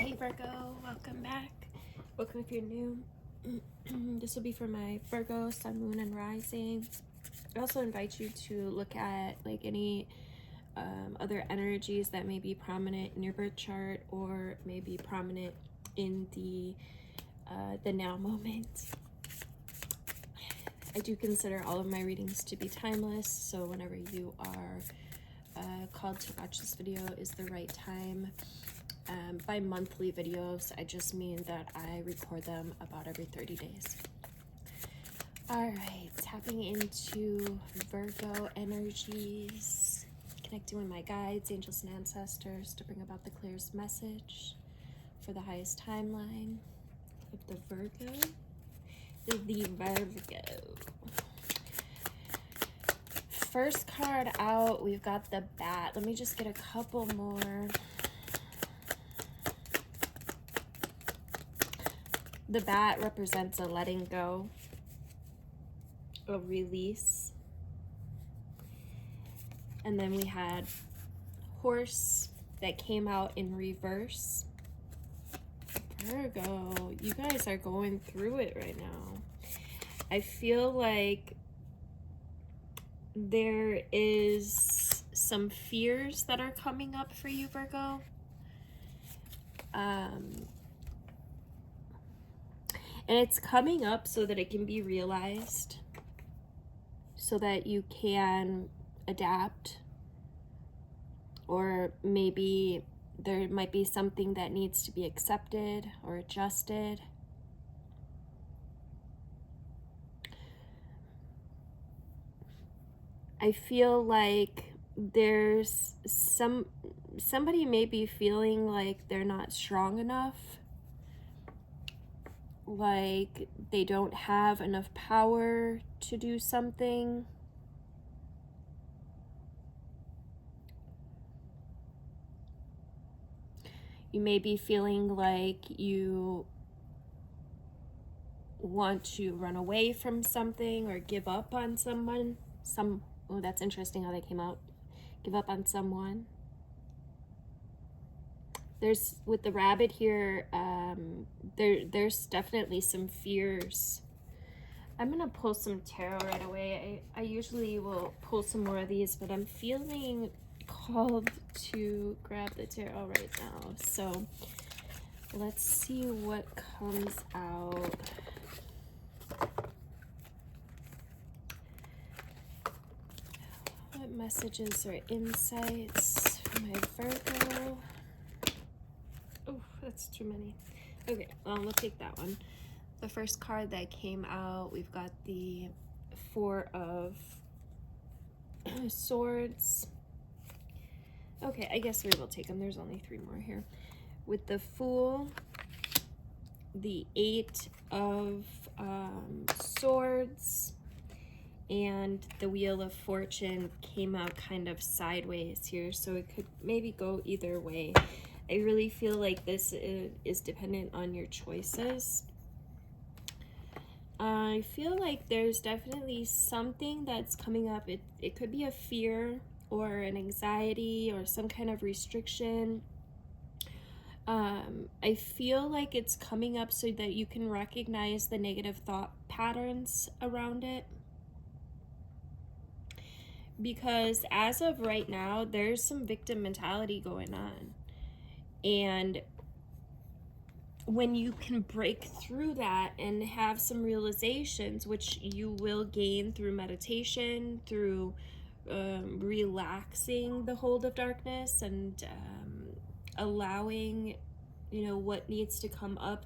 Hey Virgo, welcome back. Welcome if you're new. This will be for my Virgo, Sun, Moon, and Rising. I also invite you to look at like any other energies that may be prominent in your birth chart or may be prominent in the now moment. I do consider all of my readings to be timeless, so whenever you are called to watch this video is the right time. By monthly videos, I just mean that I record them about every 30 days. All right, tapping into Virgo energies, connecting with my guides, angels, and ancestors to bring about the clearest message for the highest timeline of the Virgo. The Virgo. First card out, we've got the Bat. Let me just get a couple more. The Bat represents a letting go, a release. And then we had Horse that came out in reverse. Virgo, you guys are going through it right now. I feel like there is some fears that are coming up for you, Virgo. And it's coming up so that it can be realized, so that you can adapt, or maybe there might be something that needs to be accepted or adjusted. I feel like there's somebody may be feeling like they're not strong enough, like they don't have enough power to do something. You may be feeling like you want to run away from something or give up on someone. Oh, that's interesting how they came out. Give up on someone. There's, with the rabbit here, there's definitely some fears. I'm gonna pull some tarot right away. I usually will pull some more of these, but I'm feeling called to grab the tarot right now. So let's see what comes out. What messages or insights for my Virgo? Oh, that's too many. Okay, well, we'll take that one. The first card that came out, we've got the Four of Swords. Okay, I guess we will take them. There's only 3 more here. With the Fool, the Eight of Swords, and the Wheel of Fortune came out kind of sideways here, so it could maybe go either way. I really feel like this is dependent on your choices. I feel like there's definitely something that's coming up. It could be a fear or an anxiety or some kind of restriction. I feel like it's coming up so that you can recognize the negative thought patterns around it. Because as of right now, there's some victim mentality going on. And when you can break through that and have some realizations, which you will gain through meditation, through relaxing the hold of darkness and allowing, you know, what needs to come up,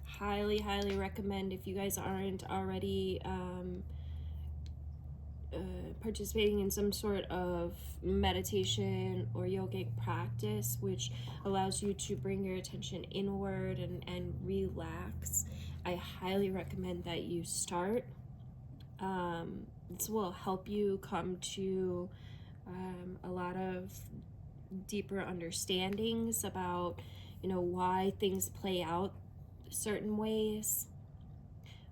highly, highly recommend, if you guys aren't already participating in some sort of meditation or yogic practice, which allows you to bring your attention inward and relax, I highly recommend that you start. This will help you come to a lot of deeper understandings about, you know, why things play out certain ways,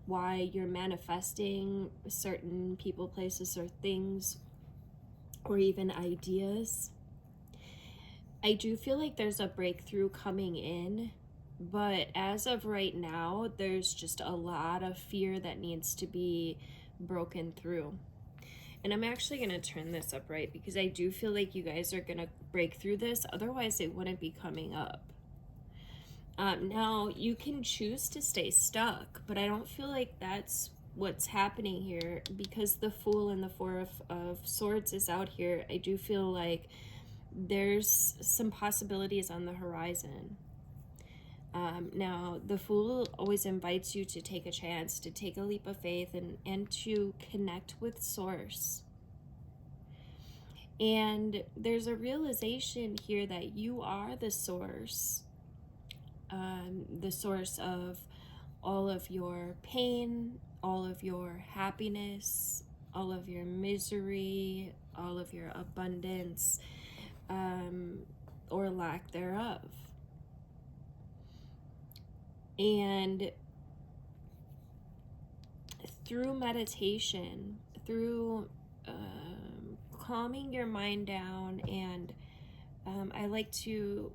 why you're manifesting certain people, places, or things, or even ideas. I do feel like there's a breakthrough coming in, but as of right now, there's just a lot of fear that needs to be broken through. And I'm actually going to turn this up right, because I do feel like you guys are going to break through this. Otherwise, it wouldn't be coming up. Now, you can choose to stay stuck, but I don't feel like that's what's happening here, because the Fool and the Four of Swords is out here. I do feel like there's some possibilities on the horizon. Now, the Fool always invites you to take a chance, to take a leap of faith, and to connect with Source. And there's a realization here that you are the source of all of your pain, all of your happiness, all of your misery, all of your abundance, or lack thereof. And through meditation, through calming your mind down, and I like to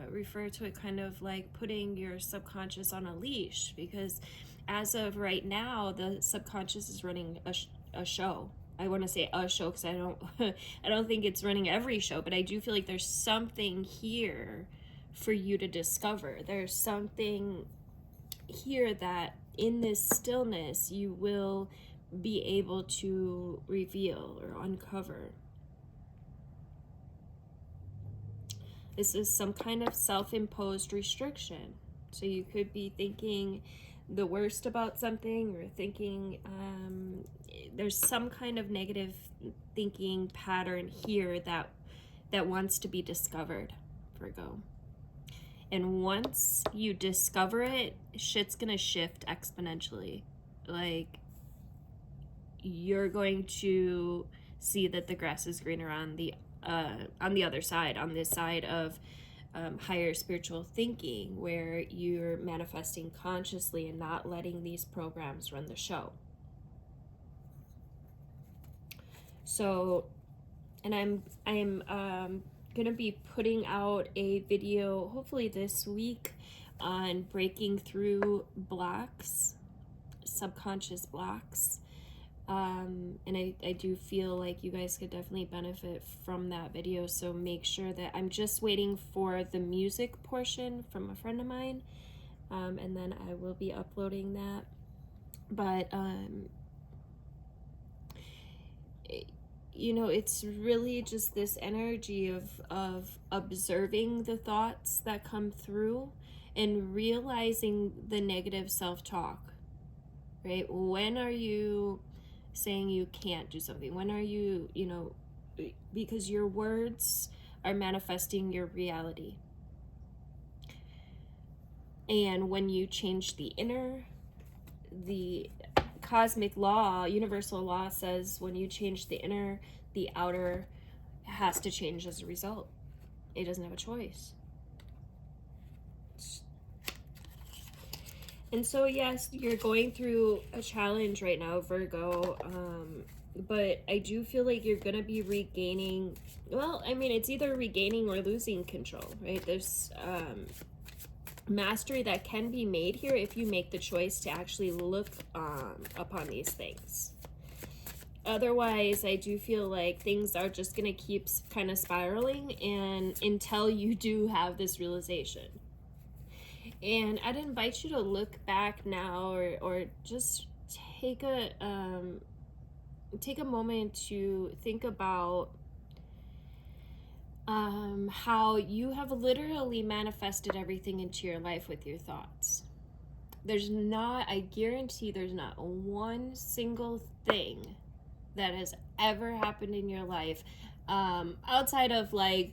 refer to it kind of like putting your subconscious on a leash, because as of right now, the subconscious is running a show. I want to say a show because I don't think it's running every show, but I do feel like there's something here for you to discover. There's something here that in this stillness you will be able to reveal or uncover. This is some kind of self-imposed restriction. So you could be thinking the worst about something, or thinking there's some kind of negative thinking pattern here that wants to be discovered, Virgo. And once you discover it, shit's gonna shift exponentially. Like, you're going to see that the grass is greener on the other side, on this side of higher spiritual thinking, where you're manifesting consciously and not letting these programs run the show. So, and I'm gonna be putting out a video hopefully this week on breaking through blocks, subconscious blocks. And I do feel like you guys could definitely benefit from that video, so make sure that I'm just waiting for the music portion from a friend of mine, and then I will be uploading that. But you know, it's really just this energy of observing the thoughts that come through and realizing the negative self-talk, right? When are you saying you can't do something? When are you, you know, because your words are manifesting your reality. And when you change the inner, the cosmic law, universal law says when you change the inner, the outer has to change as a result. It doesn't have a choice. And so, yes, you're going through a challenge right now, Virgo, but I do feel like you're going to be regaining, well, I mean, it's either regaining or losing control, right? There's mastery that can be made here if you make the choice to actually look upon these things. Otherwise, I do feel like things are just going to keep kind of spiraling, and until you do have this realization. And I'd invite you to look back now, or just take a moment to think about how you have literally manifested everything into your life with your thoughts. I guarantee there's not one single thing that has ever happened in your life, outside of, like,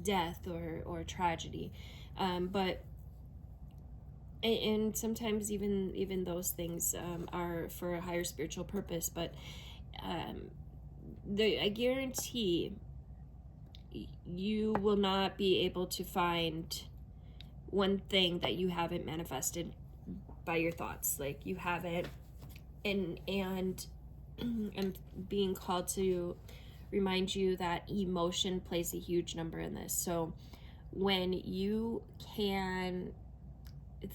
death or tragedy, but and sometimes even those things are for a higher spiritual purpose, but I guarantee you will not be able to find one thing that you haven't manifested by your thoughts. Like, you haven't, and I'm being called to remind you that emotion plays a huge number in this. So when you can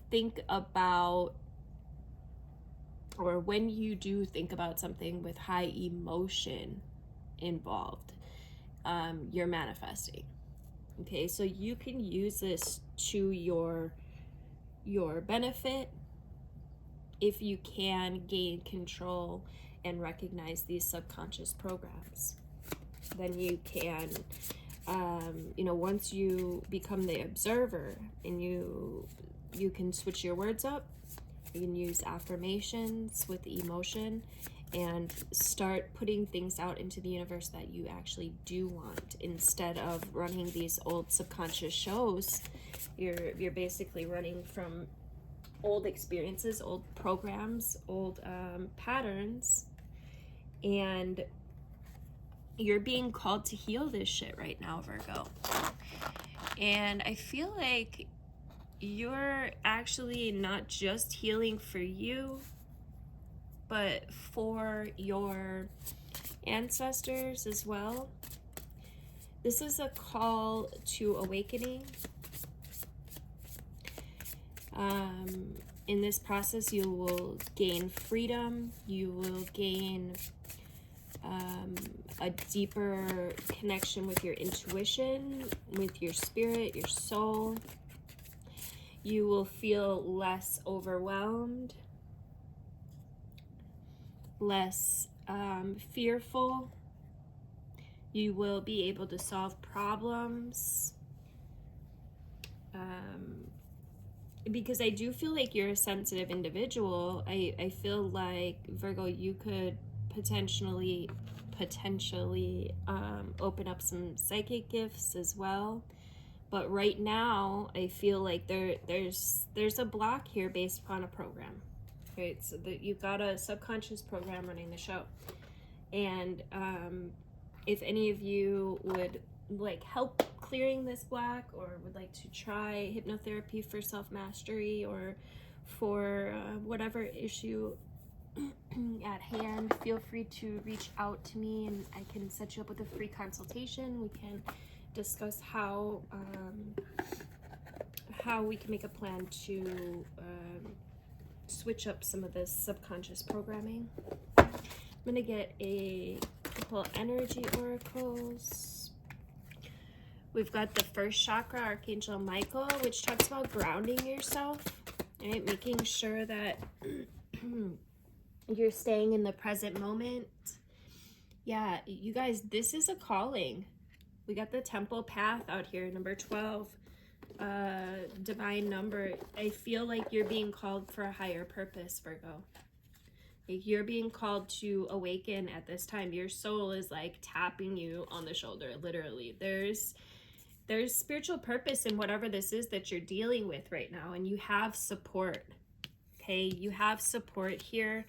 think about, or when you do think about something with high emotion involved, you're manifesting. Okay, so you can use this to your benefit if you can gain control and recognize these subconscious programs. Then you can, you know, once you become the observer and you can switch your words up, you can use affirmations with the emotion and start putting things out into the universe that you actually do want, instead of running these old subconscious shows. You're basically running from old experiences, old programs, old patterns, and you're being called to heal this shit right now, Virgo. And I feel like you're actually not just healing for you, but for your ancestors as well. This is a call to awakening. In this process, you will gain freedom. You will gain a deeper connection with your intuition, with your spirit, your soul. You will feel less overwhelmed, less fearful. You will be able to solve problems. Because I do feel like you're a sensitive individual. I feel like, Virgo, you could potentially open up some psychic gifts as well. But right now, I feel like there's a block here based upon a program. Right, so that you've got a subconscious program running the show. And if any of you would like help clearing this block, or would like to try hypnotherapy for self-mastery, or for whatever issue at hand, feel free to reach out to me and I can set you up with a free consultation. We can discuss how we can make a plan to switch up some of this subconscious programming. I'm gonna get a couple energy oracles. We've got the first chakra, Archangel Michael, which talks about grounding yourself, right? Making sure that you're staying in the present moment. Yeah, you guys, this is a calling. We got the temple path out here, number 12, divine number. I feel like you're being called for a higher purpose, Virgo. Like, you're being called to awaken at this time. Your soul is like tapping you on the shoulder, literally. There's spiritual purpose in whatever this is that you're dealing with right now, and you have support. Okay, you have support here.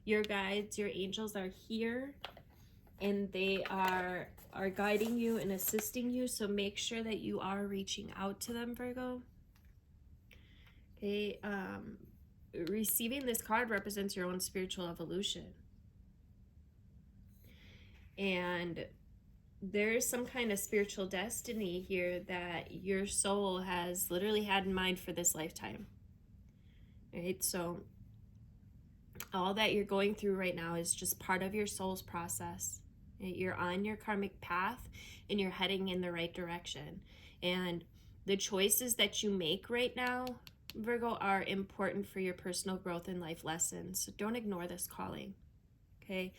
Your guides, your angels are here, and they are guiding you and assisting you. So make sure that you are reaching out to them, Virgo. Okay, receiving this card represents your own spiritual evolution. And there's some kind of spiritual destiny here that your soul has literally had in mind for this lifetime. Right? So all that you're going through right now is just part of your soul's process. Right? You're on your karmic path and you're heading in the right direction. And the choices that you make right now, Virgo, are important for your personal growth and life lessons. So don't ignore this calling. Okay?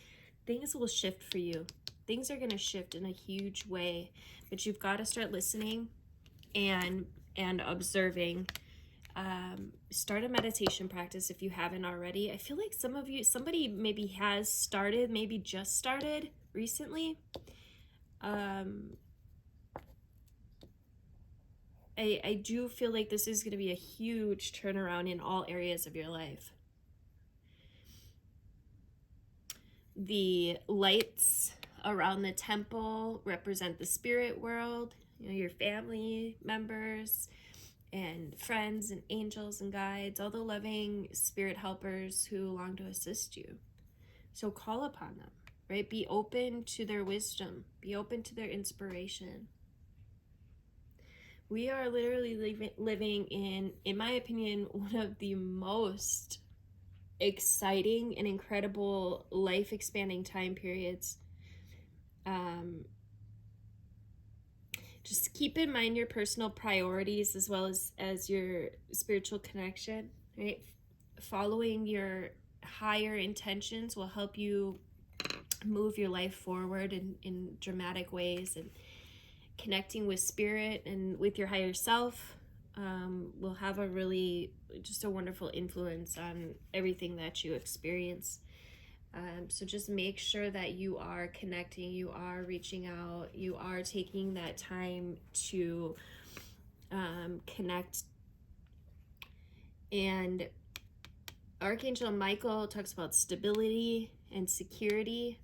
Things will shift for you. Things are going to shift in a huge way, but you've got to start listening and observing. Start a meditation practice if you haven't already. I feel like somebody maybe has started, maybe just started recently. I do feel like this is going to be a huge turnaround in all areas of your life. The lights around the temple represent the spirit world, you know, your family members and friends and angels and guides, all the loving spirit helpers who long to assist you. So call upon them. right? Be open to their wisdom. Be open to their inspiration. We are literally living in my opinion, one of the most exciting and incredible life expanding time periods. Just keep in mind your personal priorities as well as your spiritual connection, right? Following your higher intentions will help you move your life forward in dramatic ways, and connecting with spirit and with your higher self will have a really just a wonderful influence on everything that you experience. So just make sure that you are connecting, you are reaching out, you are taking that time to connect. And Archangel Michael talks about stability and security.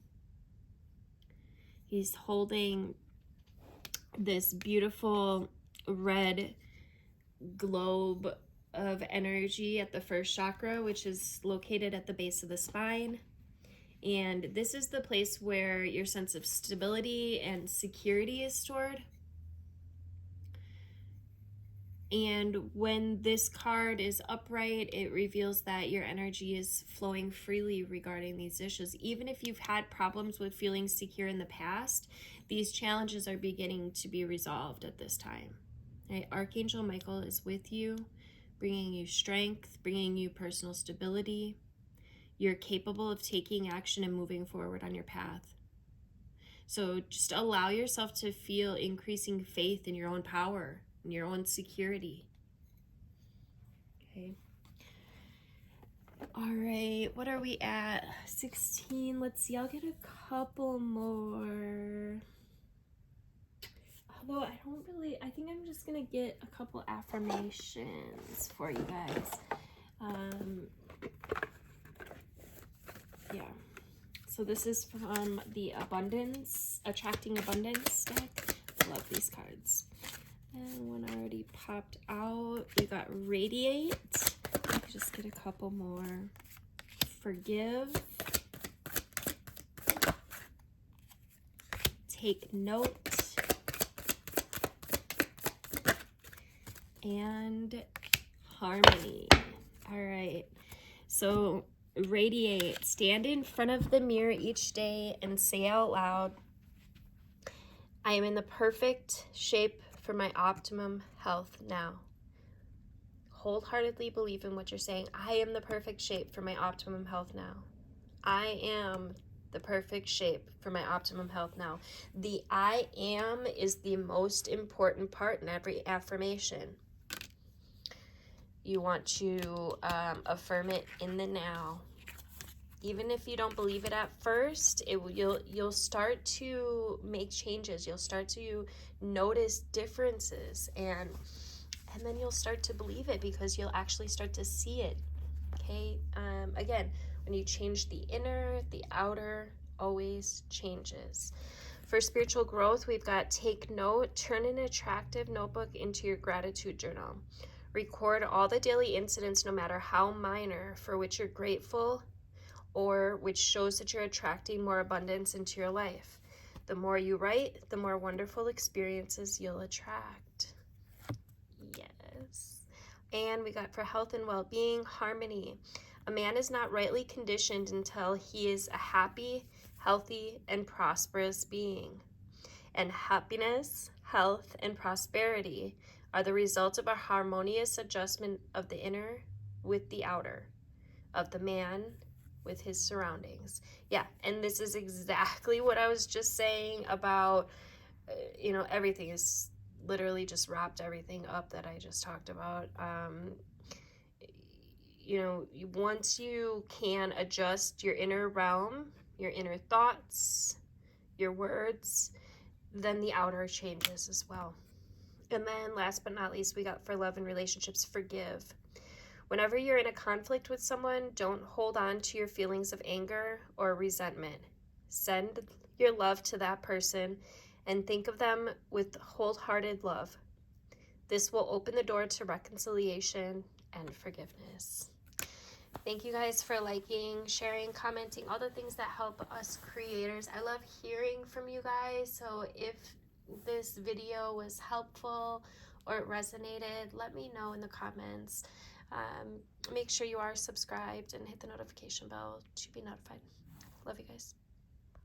He's holding this beautiful red globe of energy at the first chakra, which is located at the base of the spine. And this is the place where your sense of stability and security is stored. And when this card is upright, it reveals that your energy is flowing freely regarding these issues. Even if you've had problems with feeling secure in the past, these challenges are beginning to be resolved at this time. Right? Archangel Michael is with you, bringing you strength, bringing you personal stability. You're capable of taking action and moving forward on your path. So just allow yourself to feel increasing faith in your own power, in your own security. Okay. All right, what are we at? 16. Let's see, I'll get a couple more. Although I think I'm just gonna get a couple affirmations for you guys. Yeah. So this is from the Attracting Abundance deck. I love these cards. And one already popped out. We got Radiate. Just get a couple more. Forgive. Take Note. And Harmony. All right. So Radiate. Stand in front of the mirror each day and say out loud, I am in the perfect shape for my optimum health now. Wholeheartedly believe in what you're saying. I am the perfect shape for my optimum health now. I am the perfect shape for my optimum health now. The I am is the most important part in every affirmation. You want to affirm it in the now. Even if you don't believe it at first, you'll start to make changes. You'll start to notice differences, and then you'll start to believe it because you'll actually start to see it. Okay. Again, when you change the inner, the outer always changes. For spiritual growth, we've got Take Note. Turn an attractive notebook into your gratitude journal. Record all the daily incidents, no matter how minor, for which you're grateful or which shows that you're attracting more abundance into your life. The more you write, the more wonderful experiences you'll attract. Yes. And we got for health and well-being, Harmony. A man is not rightly conditioned until he is a happy, healthy, and prosperous being. And happiness, health, and prosperity are the result of a harmonious adjustment of the inner with the outer, of the man with his surroundings. Yeah, and this is exactly what I was just saying about, everything is literally just wrapped everything up that I just talked about. Once you can adjust your inner realm, your inner thoughts, your words, then the outer changes as well. And then last but not least, we got for love and relationships, Forgive. Whenever you're in a conflict with someone, don't hold on to your feelings of anger or resentment. Send your love to that person and think of them with wholehearted love. This will open the door to reconciliation and forgiveness. Thank you guys for liking, sharing, commenting, all the things that help us creators. I love hearing from you guys. So if this video was helpful or it resonated, let me know in the comments. Make sure you are subscribed and hit the notification bell to be notified. Love you guys.